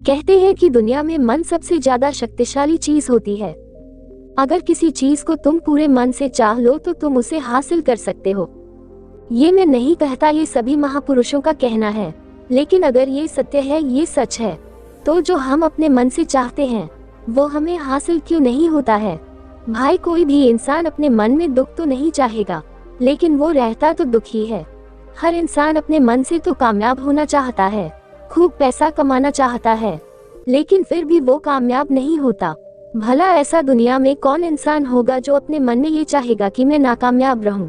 कहते हैं कि दुनिया में मन सबसे ज्यादा शक्तिशाली चीज होती है। अगर किसी चीज को तुम पूरे मन से चाह लो तो तुम उसे हासिल कर सकते हो। ये मैं नहीं कहता, ये सभी महापुरुषों का कहना है। लेकिन अगर ये सत्य है, ये सच है, तो जो हम अपने मन से चाहते हैं वो हमें हासिल क्यों नहीं होता है। भाई, कोई भी इंसान अपने मन में दुख तो नहीं चाहेगा, लेकिन वो रहता तो दुखी है। हर इंसान अपने मन से तो कामयाब होना चाहता है, खूब पैसा कमाना चाहता है, लेकिन फिर भी वो कामयाब नहीं होता। भला ऐसा दुनिया में कौन इंसान होगा जो अपने मन में ये चाहेगा कि मैं नाकामयाब रहूं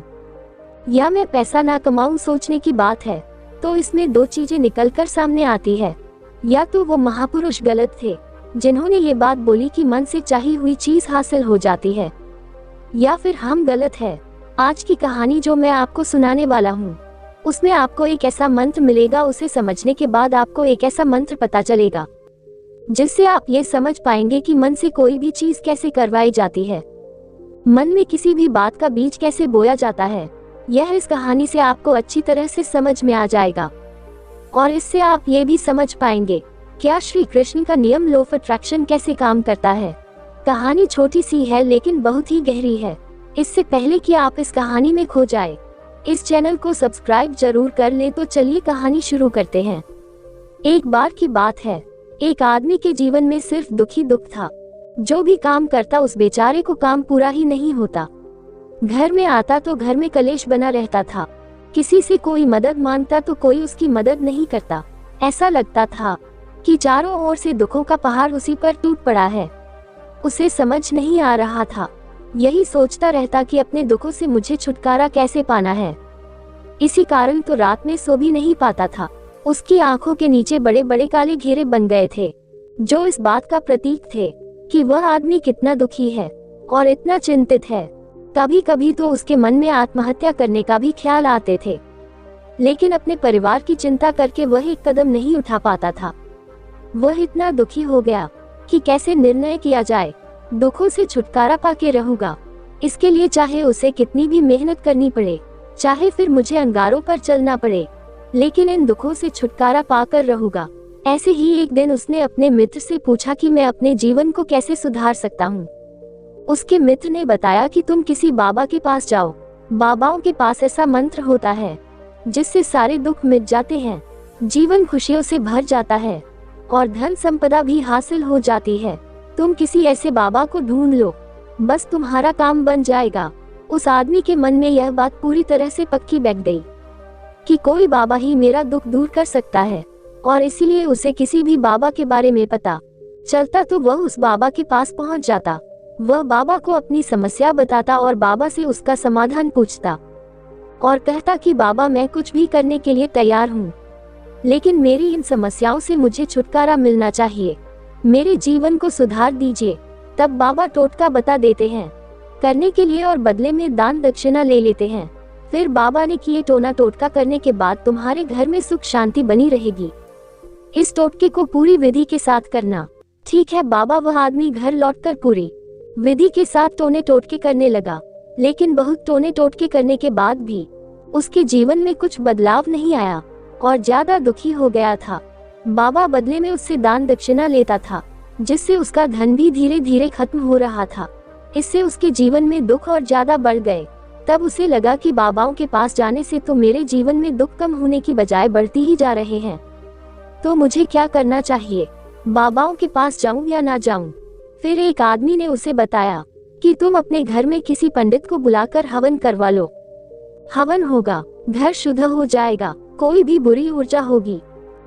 या मैं पैसा ना कमाऊं। सोचने की बात है तो इसमें दो चीजें निकलकर सामने आती है। या तो वो महापुरुष गलत थे जिन्होंने ये बात बोली कि मन से चाही हुई चीज हासिल हो जाती है, या फिर हम गलत है। आज की कहानी जो मैं आपको सुनाने वाला हूँ उसमें आपको एक ऐसा मंत्र मिलेगा। उसे समझने के बाद आपको एक ऐसा मंत्र पता चलेगा जिससे आप ये समझ पाएंगे कि मन से कोई भी चीज कैसे करवाई जाती है, मन में किसी भी बात का बीज कैसे बोया जाता है। यह इस कहानी से आपको अच्छी तरह से समझ में आ जाएगा और इससे आप ये भी समझ पाएंगे क्या श्री कृष्ण का नियम लॉ ऑफ अट्रैक्शन कैसे काम करता है। कहानी छोटी सी है लेकिन बहुत ही गहरी है। इससे पहले कि आप इस कहानी में खो जाए, इस चैनल को सब्सक्राइब जरूर कर ले। तो चलिए कहानी शुरू करते हैं। एक बार की बात है, एक आदमी के जीवन में सिर्फ दुख ही दुख था। जो भी काम करता उस बेचारे को काम पूरा ही नहीं होता। घर में आता तो घर में कलेश बना रहता था। किसी से कोई मदद मांगता तो कोई उसकी मदद नहीं करता। ऐसा लगता था कि चारों ओर से दुखों का पहाड़ उसी पर टूट पड़ा है। उसे समझ नहीं आ रहा था, यही सोचता रहता कि अपने दुखों से मुझे छुटकारा कैसे पाना है। इसी कारण तो रात में सो भी नहीं पाता था। उसकी आंखों के नीचे बड़े बड़े काले घेरे बन गए थे, जो इस बात का प्रतीक थे कि वह आदमी कितना दुखी है और इतना चिंतित है। कभी कभी तो उसके मन में आत्महत्या करने का भी ख्याल आते थे, लेकिन अपने परिवार की चिंता करके वह एक कदम नहीं उठा पाता था। वह इतना दुखी हो गया कि कैसे निर्णय किया जाए। दुखों से छुटकारा पाके रहूंगा, इसके लिए चाहे उसे कितनी भी मेहनत करनी पड़े, चाहे फिर मुझे अंगारों पर चलना पड़े, लेकिन इन दुखों से छुटकारा पाकर रहूंगा। ऐसे ही एक दिन उसने अपने मित्र से पूछा कि मैं अपने जीवन को कैसे सुधार सकता हूँ। उसके मित्र ने बताया कि तुम किसी बाबा के पास जाओ। बाबाओं के पास ऐसा मंत्र होता है जिससे सारे दुख मिट जाते हैं, जीवन खुशियों से भर जाता है और धन संपदा भी हासिल हो जाती है। तुम किसी ऐसे बाबा को ढूंढ लो, बस तुम्हारा काम बन जाएगा। उस आदमी के मन में यह बात पूरी तरह से पक्की बैठ गई कि कोई बाबा ही मेरा दुख दूर कर सकता है, और इसीलिए उसे किसी भी बाबा के बारे में पता चलता तो वह उस बाबा के पास पहुंच जाता। वह बाबा को अपनी समस्या बताता और बाबा से उसका समाधान पूछता और कहता कि बाबा, मैं कुछ भी करने के लिए तैयार हूँ, लेकिन मेरी इन समस्याओं से मुझे छुटकारा मिलना चाहिए, मेरे जीवन को सुधार दीजिए। तब बाबा टोटका बता देते हैं करने के लिए और बदले में दान दक्षिणा ले लेते हैं। फिर बाबा ने किए टोना टोटका करने के बाद तुम्हारे घर में सुख शांति बनी रहेगी। इस टोटके को पूरी विधि के साथ करना। ठीक है बाबा, वह आदमी घर लौटकर पूरी विधि के साथ टोने टोटके करने लगा, लेकिन बहुत टोने टोटके करने के बाद भी उसके जीवन में कुछ बदलाव नहीं आया और ज्यादा दुखी हो गया था। बाबा बदले में उससे दान दक्षिणा लेता था, जिससे उसका धन भी धीरे धीरे खत्म हो रहा था। इससे उसके जीवन में दुख और ज्यादा बढ़ गए। तब उसे लगा कि बाबाओं के पास जाने से तो मेरे जीवन में दुख कम होने की बजाय बढ़ती ही जा रहे हैं, तो मुझे क्या करना चाहिए? बाबाओं के पास जाऊं या ना जाऊं? फिर एक आदमी ने उसे बताया कि तुम अपने घर में किसी पंडित को बुलाकर हवन करवा लो। हवन होगा, घर शुद्ध हो जाएगा, कोई भी बुरी ऊर्जा होगी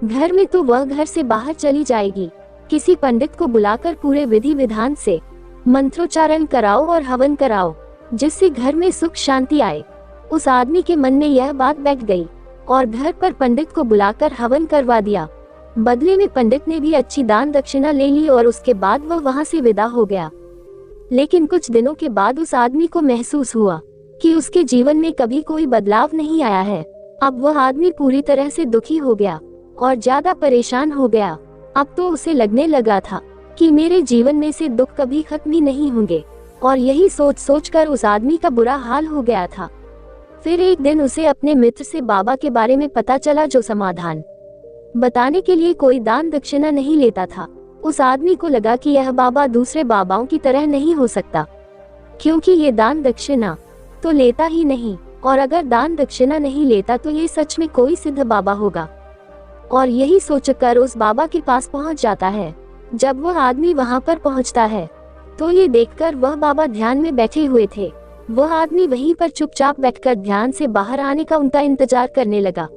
घर में तो वह घर से बाहर चली जाएगी। किसी पंडित को बुलाकर पूरे विधि विधान से मंत्रोच्चारण कराओ और हवन कराओ, जिससे घर में सुख शांति आए। उस आदमी के मन में यह बात बैठ गई और घर पर पंडित को बुलाकर हवन करवा दिया। बदले में पंडित ने भी अच्छी दान दक्षिणा ले ली और उसके बाद वह वहां से विदा हो गया। लेकिन कुछ दिनों के बाद उस आदमी को महसूस हुआ कि उसके जीवन में कभी कोई बदलाव नहीं आया है। अब वह आदमी पूरी तरह से दुखी हो गया और ज्यादा परेशान हो गया। अब तो उसे लगने लगा था कि मेरे जीवन में से दुख कभी खत्म ही नहीं होंगे, और यही सोच सोचकर उस आदमी का बुरा हाल हो गया था। फिर एक दिन उसे अपने मित्र से बाबा के बारे में पता चला, जो समाधान बताने के लिए कोई दान दक्षिणा नहीं लेता था। उस आदमी को लगा कि यह बाबा दूसरे बाबाओं की तरह नहीं हो सकता, क्योंकि ये दान दक्षिणा तो लेता ही नहीं, और अगर दान दक्षिणा नहीं लेता तो ये सच में कोई सिद्ध बाबा होगा। और यही सोचकर उस बाबा के पास पहुंच जाता है। जब वह आदमी वहां पर पहुंचता है तो ये देखकर वह बाबा ध्यान में बैठे हुए थे। वह आदमी वहीं पर चुपचाप बैठकर ध्यान से बाहर आने का उनका इंतजार करने लगा।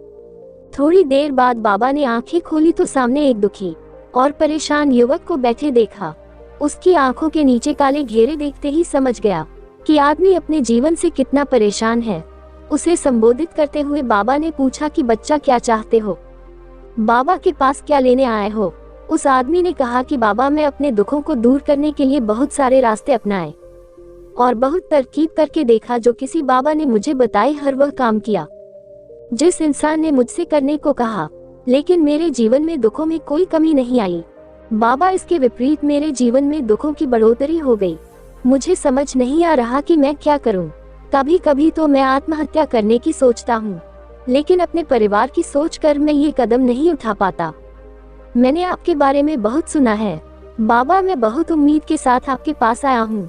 थोड़ी देर बाद बाबा ने आंखें खोली तो सामने एक दुखी और परेशान युवक को बैठे देखा। उसकी आंखों के नीचे काले घेरे देखते ही समझ गया कि आदमी अपने जीवन से कितना परेशान है। उसे संबोधित करते हुए बाबा ने पूछा कि बच्चा, क्या चाहते हो? बाबा के पास क्या लेने आए हो? उस आदमी ने कहा कि बाबा, मैं अपने दुखों को दूर करने के लिए बहुत सारे रास्ते अपनाए और बहुत तरकीब करके देखा। जो किसी बाबा ने मुझे बताए हर वह काम किया जिस इंसान ने मुझसे करने को कहा, लेकिन मेरे जीवन में दुखों में कोई कमी नहीं आई। बाबा, इसके विपरीत मेरे जीवन में दुखों की बढ़ोतरी हो गई। मुझे समझ नहीं आ रहा कि मैं क्या करूं। कभी कभी तो मैं आत्महत्या करने की सोचता हूं, लेकिन अपने परिवार की सोचकर मैं ये कदम नहीं उठा पाता। मैंने आपके बारे में बहुत सुना है बाबा, मैं बहुत उम्मीद के साथ आपके पास आया हूँ।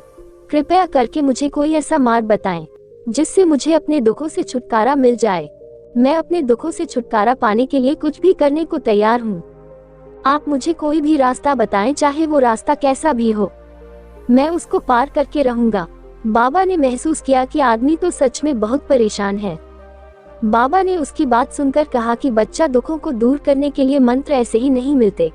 कृपया करके मुझे कोई ऐसा मार्ग बताएं जिससे मुझे अपने दुखों से छुटकारा मिल जाए। मैं अपने दुखों से छुटकारा पाने के लिए कुछ भी करने को तैयार हूँ। आप मुझे कोई भी रास्ता बताएं, चाहे वो रास्ता कैसा भी हो, मैं उसको पार करके रहूंगा। बाबा ने महसूस किया कि आदमी तो सच में बहुत परेशान है। बाबा ने उसकी बात सुनकर कहा कि बच्चा, दुखों को दूर करने के लिए मंत्र ऐसे ही नहीं मिलते।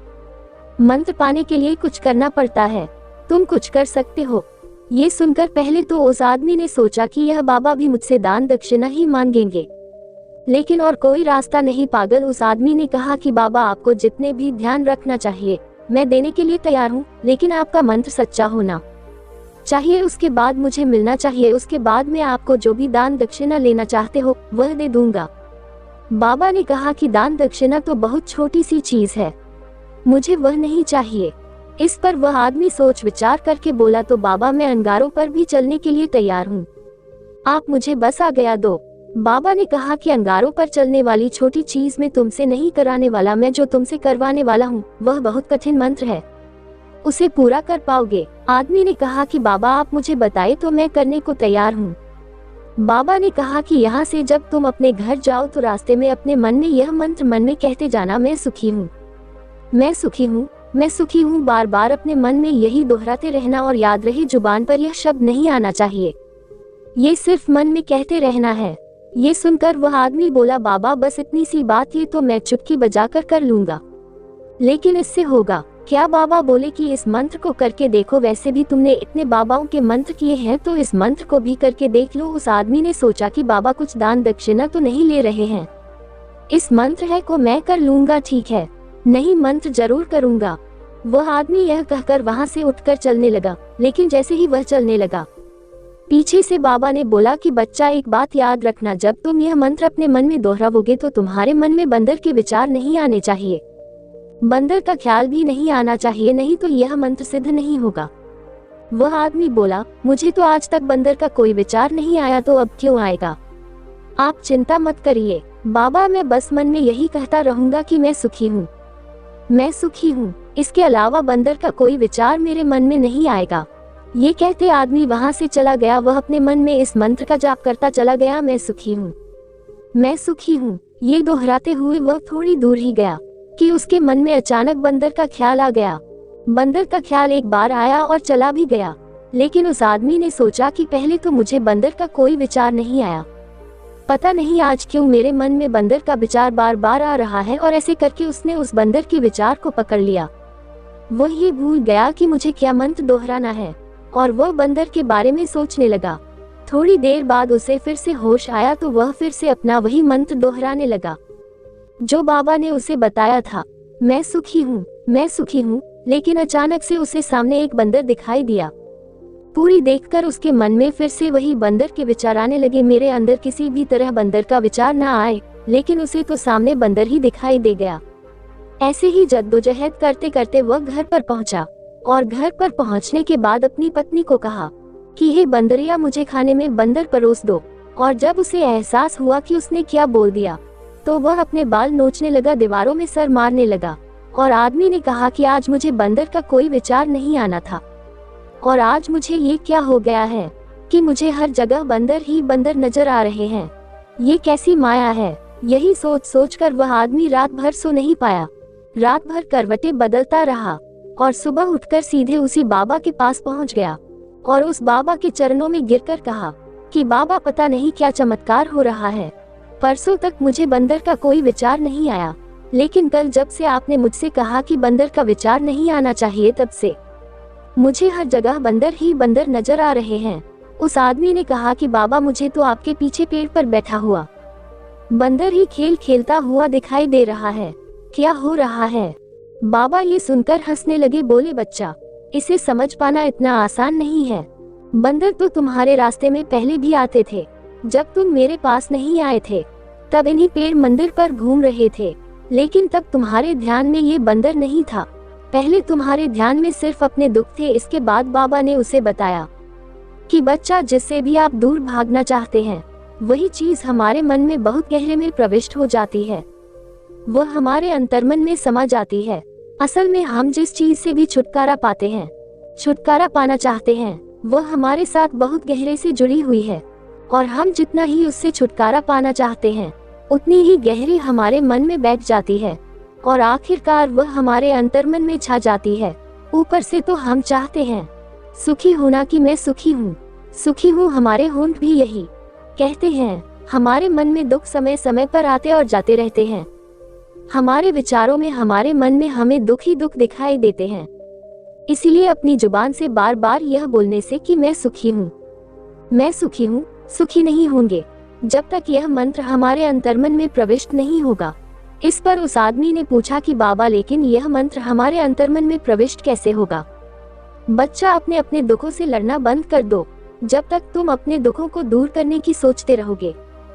मंत्र पाने के लिए कुछ करना पड़ता है। तुम कुछ कर सकते हो। ये सुनकर पहले तो उस आदमी ने सोचा कि यह बाबा भी मुझसे दान दक्षिणा ही मांगेंगे, लेकिन और कोई रास्ता नहीं। पागल, उस आदमी ने कहा कि बाबा, आपको जितने भी ध्यान रखना चाहिए मैं देने के लिए तैयार हूँ, लेकिन आपका मंत्र सच्चा होना चाहिए। उसके बाद मुझे मिलना चाहिए। उसके बाद मैं आपको जो भी दान दक्षिणा लेना चाहते हो वह दे दूंगा। बाबा ने कहा कि दान दक्षिणा तो बहुत छोटी सी चीज है, मुझे वह नहीं चाहिए। इस पर वह आदमी सोच विचार करके बोला, तो बाबा, मैं अंगारों पर भी चलने के लिए तैयार हूँ, आप मुझे बस आ गया दो। बाबा ने कहा कि अंगारों पर चलने वाली छोटी चीज में तुमसे नहीं कराने वाला, मैं जो तुमसे करवाने वाला हूँ वह बहुत कठिन मंत्र है, उसे पूरा कर पाओगे? आदमी ने कहा कि बाबा, आप मुझे बताए तो मैं करने को तैयार हूँ। बाबा ने कहा कि यहाँ से जब तुम अपने घर जाओ तो रास्ते में अपने मन में यह मंत्र मन में कहते जाना, मैं सुखी हूँ, मैं सुखी हूँ, मैं सुखी हूँ। बार बार अपने मन में यही दोहराते रहना, और याद रहे जुबान पर यह शब्द नहीं आना चाहिए, ये सिर्फ मन में कहते रहना है। ये सुनकर वह आदमी बोला, बाबा, बस इतनी सी बात, ये तो मैं चुटकी बजाकर कर लूंगा, लेकिन इससे होगा क्या? बाबा बोले कि इस मंत्र को करके देखो, वैसे भी तुमने इतने बाबाओं के मंत्र किए हैं तो इस मंत्र को भी करके देख लो। उस आदमी ने सोचा कि बाबा कुछ दान दक्षिणा तो नहीं ले रहे हैं, इस मंत्र है को मैं कर लूंगा, ठीक है, नहीं मंत्र जरूर करूंगा। वह आदमी यह कहकर वहां से उठकर चलने लगा, लेकिन जैसे ही वह चलने लगा पीछे से बाबा ने बोला कि बच्चा, एक बात याद रखना, जब तुम यह मंत्र अपने मन में दोहराओगे तो तुम्हारे मन में बंदर के विचार नहीं आने चाहिए, बंदर का ख्याल भी नहीं आना चाहिए, नहीं तो यह मंत्र सिद्ध नहीं होगा। वह आदमी बोला, मुझे तो आज तक बंदर का कोई विचार नहीं आया, तो अब क्यों आएगा? आप चिंता मत करिए बाबा, मैं बस मन में यही कहता रहूंगा कि मैं सुखी हूँ, मैं सुखी हूँ, इसके अलावा बंदर का कोई विचार मेरे मन में नहीं आएगा। ये कहते आदमी वहां से चला गया। वह अपने मन में इस मंत्र का जाप करता चला गया, मैं सुखी हूँ, मैं सुखी हूँ। ये दोहराते हुए वह थोड़ी दूर ही गया कि उसके मन में अचानक बंदर का ख्याल आ गया। बंदर का ख्याल एक बार आया और चला भी गया, लेकिन उस आदमी ने सोचा कि पहले तो मुझे बंदर का कोई विचार नहीं आया, पता नहीं आज क्यों मेरे मन में बंदर का विचार बार बार आ रहा है, और ऐसे करके उसने उस बंदर के विचार को पकड़ लिया। वह ये भूल गया कि मुझे क्या मंत्र दोहराना है, और वह बंदर के बारे में सोचने लगा। थोड़ी देर बाद उसे फिर से होश आया तो वह फिर से अपना वही मंत्र दोहराने लगा जो बाबा ने उसे बताया था, मैं सुखी हूँ, मैं सुखी हूँ। लेकिन अचानक से उसे सामने एक बंदर दिखाई दिया। पूरी देखकर उसके मन में फिर से वही बंदर के विचार आने लगे। मेरे अंदर किसी भी तरह बंदर का विचार ना आए, लेकिन उसे तो सामने बंदर ही दिखाई दे गया। ऐसे ही जद्दोजहद करते करते वह घर पर पहुंचा, और घर पर पहुंचने के बाद अपनी पत्नी को कहा कि हे बंदरिया, मुझे खाने में बंदर परोस दो। और जब उसे एहसास हुआ कि उसने क्या बोल दिया तो वह अपने बाल नोचने लगा, दीवारों में सर मारने लगा। और आदमी ने कहा कि आज मुझे बंदर का कोई विचार नहीं आना था, और आज मुझे ये क्या हो गया है कि मुझे हर जगह बंदर ही बंदर नजर आ रहे हैं। ये कैसी माया है। यही सोच सोच कर वह आदमी रात भर सो नहीं पाया। रात भर करवटें बदलता रहा और सुबह उठकर सीधे उसी बाबा के पास पहुंच गया और उस बाबा के चरणों में गिरकर कहा कि बाबा, पता नहीं क्या चमत्कार हो रहा है। परसों तक मुझे बंदर का कोई विचार नहीं आया, लेकिन कल जब से आपने मुझसे कहा कि बंदर का विचार नहीं आना चाहिए, तब से मुझे हर जगह बंदर ही बंदर नजर आ रहे हैं। उस आदमी ने कहा कि बाबा, मुझे तो आपके पीछे पेड़ पर बैठा हुआ बंदर ही खेल खेलता हुआ दिखाई दे रहा है। क्या हो रहा है? बाबा ये सुनकर हंसने लगे, बोले, बच्चा, इसे समझ पाना इतना आसान नहीं है। बंदर तो तुम्हारे रास्ते में पहले भी आते थे। जब तुम मेरे पास नहीं आए थे तब इन्हीं पेड़ मंदिर पर घूम रहे थे, लेकिन तब तुम्हारे ध्यान में ये बंदर नहीं था। पहले तुम्हारे ध्यान में सिर्फ अपने दुख थे। इसके बाद बाबा ने उसे बताया कि बच्चा, जिससे भी आप दूर भागना चाहते हैं, वही चीज हमारे मन में बहुत गहरे में प्रविष्ट हो जाती है। वह हमारे अंतर्मन में समा जाती है। असल में हम जिस चीज से भी छुटकारा पाते हैं, छुटकारा पाना चाहते हैं, वह हमारे साथ बहुत गहरे से जुड़ी हुई है। और हम जितना ही उससे छुटकारा पाना चाहते हैं, उतनी ही गहरी हमारे मन में बैठ जाती है और आखिरकार वह हमारे अंतर्मन में छा जाती है। ऊपर से तो हम चाहते हैं सुखी होना कि मैं सुखी हूँ, सुखी हूँ। हमारे होंठ भी यही कहते हैं। हमारे मन में दुख समय समय पर आते और जाते रहते हैं। हमारे विचारों में, हमारे मन में हमें दुख ही दुख दिखाई देते हैं। इसीलिए अपनी जुबान से बार बार यह बोलने से कि मैं सुखी हूँ, मैं सुखी हूँ, सुखी नहीं होंगे जब तक यह मंत्र हमारे अंतर्मन में प्रविष्ट नहीं होगा। इस पर उस आदमी ने पूछा कि बाबा, लेकिन यह मंत्र हमारे अंतर्मन में प्रविष्ट कैसे होगा? बच्चा, अपने अपने दुखों से लड़ना बंद कर दो। जब तक तुम अपने दुखों को दूर करने की सोचते रहोगे,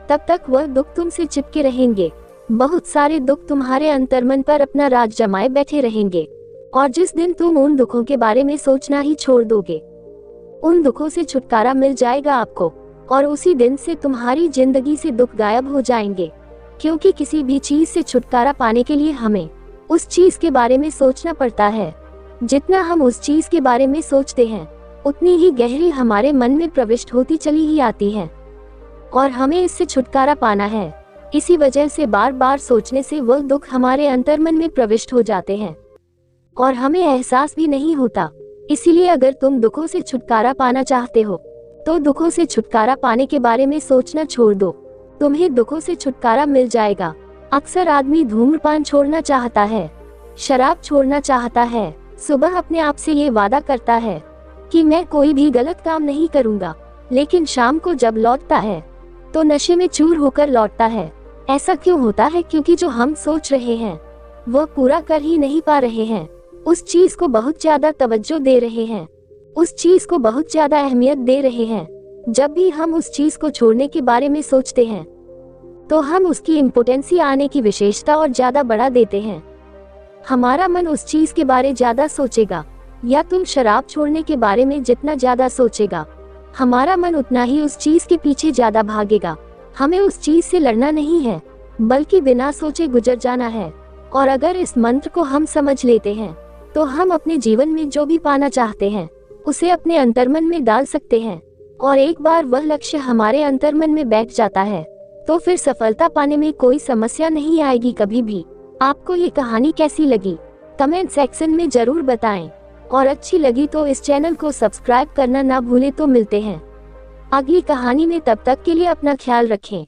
तब तक वह दुख तुमसे चिपके रहेंगे। बहुत सारे दुख तुम्हारे अंतर्मन पर अपना राज जमाए बैठे रहेंगे, और जिस दिन तुम उन दुखों के बारे में सोचना ही छोड़ दोगे, उन दुखों से छुटकारा मिल जाएगा आपको, और उसी दिन से तुम्हारी जिंदगी से दुख गायब हो जाएंगे। क्योंकि किसी भी चीज से छुटकारा पाने के लिए हमें उस चीज के बारे में सोचना पड़ता है। जितना हम उस चीज के बारे में सोचते हैं, उतनी ही गहरी हमारे मन में प्रविष्ट होती चली ही आती है, और हमें इससे छुटकारा पाना है। इसी वजह से बार बार सोचने से वह दुख हमारे अंतर्मन में प्रविष्ट हो जाते हैं और हमें एहसास भी नहीं होता। इसीलिए अगर तुम दुखों से छुटकारा पाना चाहते हो, तो दुखों से छुटकारा पाने के बारे में सोचना छोड़ दो, तुम्हें दुखों से छुटकारा मिल जाएगा। अक्सर आदमी धूम्रपान छोड़ना चाहता है, शराब छोड़ना चाहता है, सुबह अपने आप से ये वादा करता है कि मैं कोई भी गलत काम नहीं करूंगा, लेकिन शाम को जब लौटता है तो नशे में चूर होकर लौटता है। ऐसा क्यों होता है? क्योंकि जो हम सोच रहे हैं वह पूरा कर ही नहीं पा रहे हैं। उस चीज को बहुत ज्यादा तवज्जो दे रहे हैं, उस चीज को बहुत ज्यादा अहमियत दे रहे हैं। जब भी हम उस चीज को छोड़ने के बारे में सोचते हैं, तो हम उसकी इम्पोर्टेंसी, आने की विशेषता और ज्यादा बढ़ा देते हैं। हमारा मन उस चीज के बारे ज्यादा सोचेगा, या तुम शराब छोड़ने के बारे में जितना ज्यादा सोचेगा, हमारा मन उतना ही उस चीज के पीछे ज्यादा भागेगा। हमें उस चीज से लड़ना नहीं है, बल्कि बिना सोचे गुजर जाना है। और अगर इस मंत्र को हम समझ लेते हैं, तो हम अपने जीवन में जो भी पाना चाहते हैं, उसे अपने अंतर्मन में डाल सकते हैं। और एक बार वह लक्ष्य हमारे अंतर्मन में बैठ जाता है, तो फिर सफलता पाने में कोई समस्या नहीं आएगी कभी भी। आपको ये कहानी कैसी लगी? कमेंट सेक्शन में जरूर बताएं, और अच्छी लगी तो इस चैनल को सब्सक्राइब करना ना भूलें। तो मिलते हैं अगली कहानी में, तब तक के लिए अपना ख्याल रखें।